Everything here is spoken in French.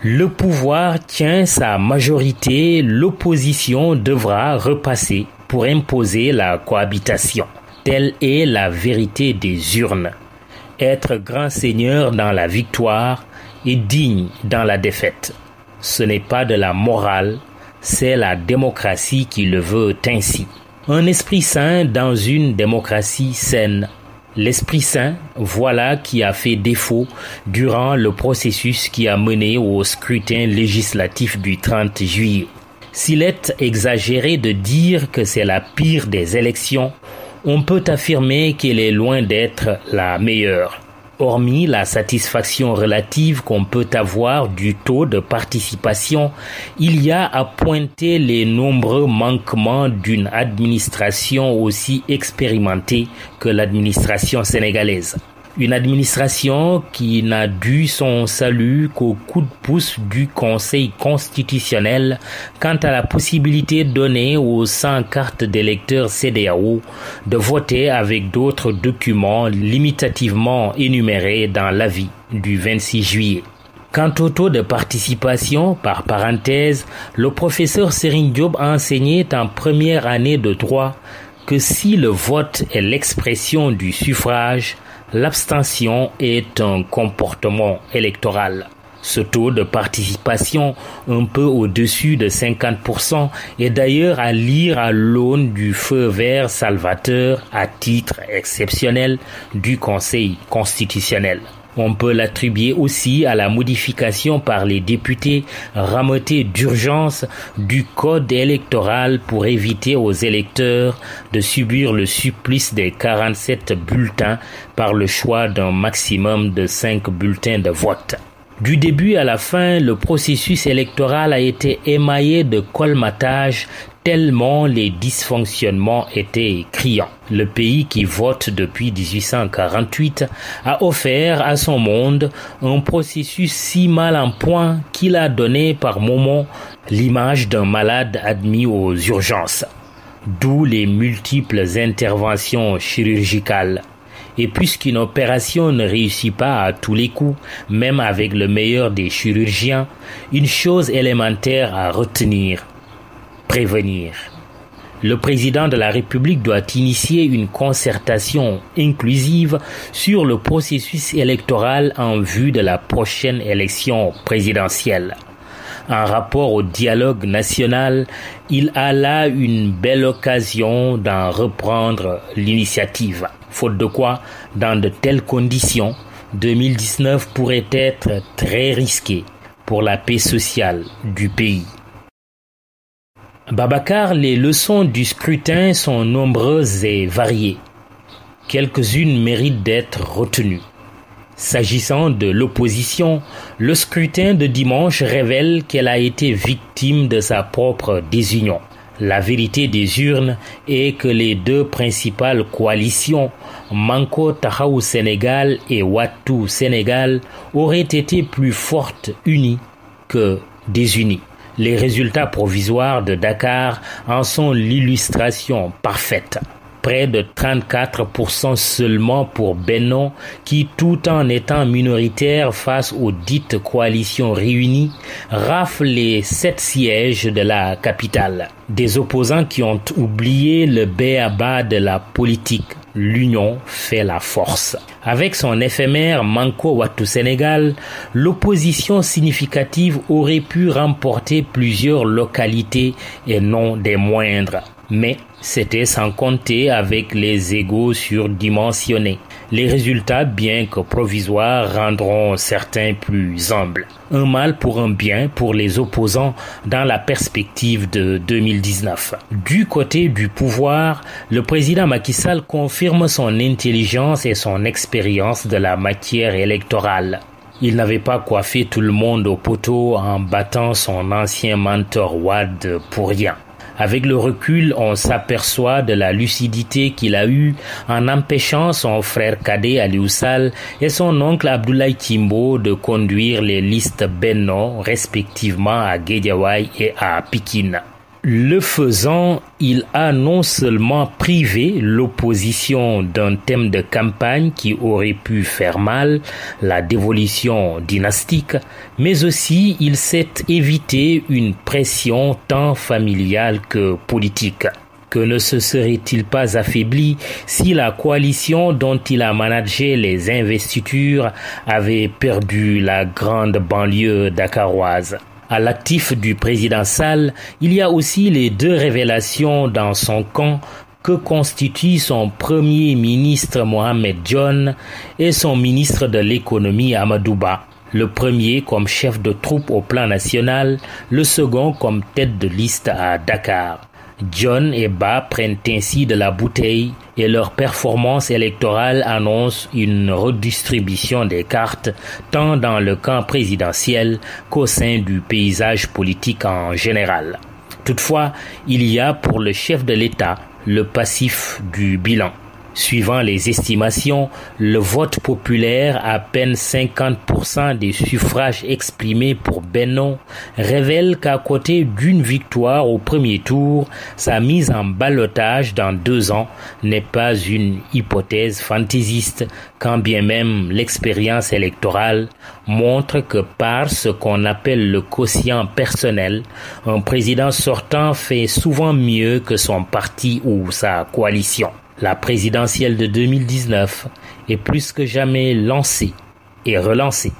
Le pouvoir tient sa majorité, l'opposition devra repasser pour imposer la cohabitation. Telle est la vérité des urnes. Être grand seigneur dans la victoire et digne dans la défaite. Ce n'est pas de la morale, c'est la démocratie qui le veut ainsi. Un esprit sain dans une démocratie saine. L'Esprit Saint, voilà qui a fait défaut durant le processus qui a mené au scrutin législatif du 30 juillet. S'il est exagéré de dire que c'est la pire des élections, on peut affirmer qu'elle est loin d'être la meilleure. Hormis la satisfaction relative qu'on peut avoir du taux de participation, il y a à pointer les nombreux manquements d'une administration aussi expérimentée que l'administration sénégalaise. Une administration qui n'a dû son salut qu'au coup de pouce du Conseil constitutionnel quant à la possibilité donnée aux 100 cartes d'électeurs CEDEAO de voter avec d'autres documents limitativement énumérés dans l'avis du 26 juillet. Quant au taux de participation, par parenthèse, le professeur Serigne Diop enseignait en première année de droit que si le vote est l'expression du suffrage, l'abstention est un comportement électoral. Ce taux de participation, un peu au-dessus de 50%, est d'ailleurs à lire à l'aune du feu vert salvateur à titre exceptionnel du Conseil constitutionnel. On peut l'attribuer aussi à la modification par les députés ramotés d'urgence du code électoral pour éviter aux électeurs de subir le supplice des 47 bulletins par le choix d'un maximum de 5 bulletins de vote. Du début à la fin, le processus électoral a été émaillé de colmatage tellement les dysfonctionnements étaient criants. Le pays qui vote depuis 1848 a offert à son monde un processus si mal en point qu'il a donné par moments l'image d'un malade admis aux urgences. D'où les multiples interventions chirurgicales. Et puisqu'une opération ne réussit pas à tous les coups, même avec le meilleur des chirurgiens, une chose élémentaire à retenir: prévenir. Le président de la République doit initier une concertation inclusive sur le processus électoral en vue de la prochaine élection présidentielle. En rapport au dialogue national, il a là une belle occasion d'en reprendre l'initiative. Faute de quoi, dans de telles conditions, 2019 pourrait être très risqué pour la paix sociale du pays. Babacar, les leçons du scrutin sont nombreuses et variées. Quelques-unes méritent d'être retenues. S'agissant de l'opposition, le scrutin de dimanche révèle qu'elle a été victime de sa propre désunion. La vérité des urnes est que les deux principales coalitions, Manko Taxawu Sénégal et Wattu Sénégal, auraient été plus fortes unies que désunies. Les résultats provisoires de Dakar en sont l'illustration parfaite. Près de 34% seulement pour Benno, qui tout en étant minoritaire face aux dites coalitions réunies, rafle les 7 sièges de la capitale. Des opposants qui ont oublié le b.a.-ba de la politique. L'union fait la force. Avec son éphémère Manko Wattu Sénégal, l'opposition significative aurait pu remporter plusieurs localités et non des moindres. Mais c'était sans compter avec les égos surdimensionnés. Les résultats, bien que provisoires, rendront certains plus humbles. Un mal pour un bien pour les opposants dans la perspective de 2019. Du côté du pouvoir, le président Macky Sall confirme son intelligence et son expérience de la matière électorale. Il n'avait pas coiffé tout le monde au poteau en battant son ancien mentor Wade pour rien. Avec le recul, on s'aperçoit de la lucidité qu'il a eue en empêchant son frère cadet Aliou Sall et son oncle Abdoulaye Timbo de conduire les listes Benno respectivement à Guédiawaye et à Pikine. Le faisant, il a non seulement privé l'opposition d'un thème de campagne qui aurait pu faire mal, la dévolution dynastique, mais aussi il s'est évité une pression tant familiale que politique. Que ne se serait-il pas affaibli si la coalition dont il a managé les investitures avait perdu la grande banlieue dakaroise? À l'actif du président Sall, il y a aussi les deux révélations dans son camp que constituent son premier ministre Mohamed Dionne et son ministre de l'économie Amadou Ba. Le premier comme chef de troupe au plan national, le second comme tête de liste à Dakar. Dionne et Ba prennent ainsi de la bouteille et leur performance électorale annonce une redistribution des cartes tant dans le camp présidentiel qu'au sein du paysage politique en général. Toutefois, il y a pour le chef de l'État le passif du bilan. Suivant les estimations, le vote populaire, à peine 50% des suffrages exprimés pour Benno, révèle qu'à côté d'une victoire au premier tour, sa mise en ballottage dans 2 ans n'est pas une hypothèse fantaisiste, quand bien même l'expérience électorale montre que par ce qu'on appelle le quotient personnel, un président sortant fait souvent mieux que son parti ou sa coalition. La présidentielle de 2019 est plus que jamais lancée et relancée.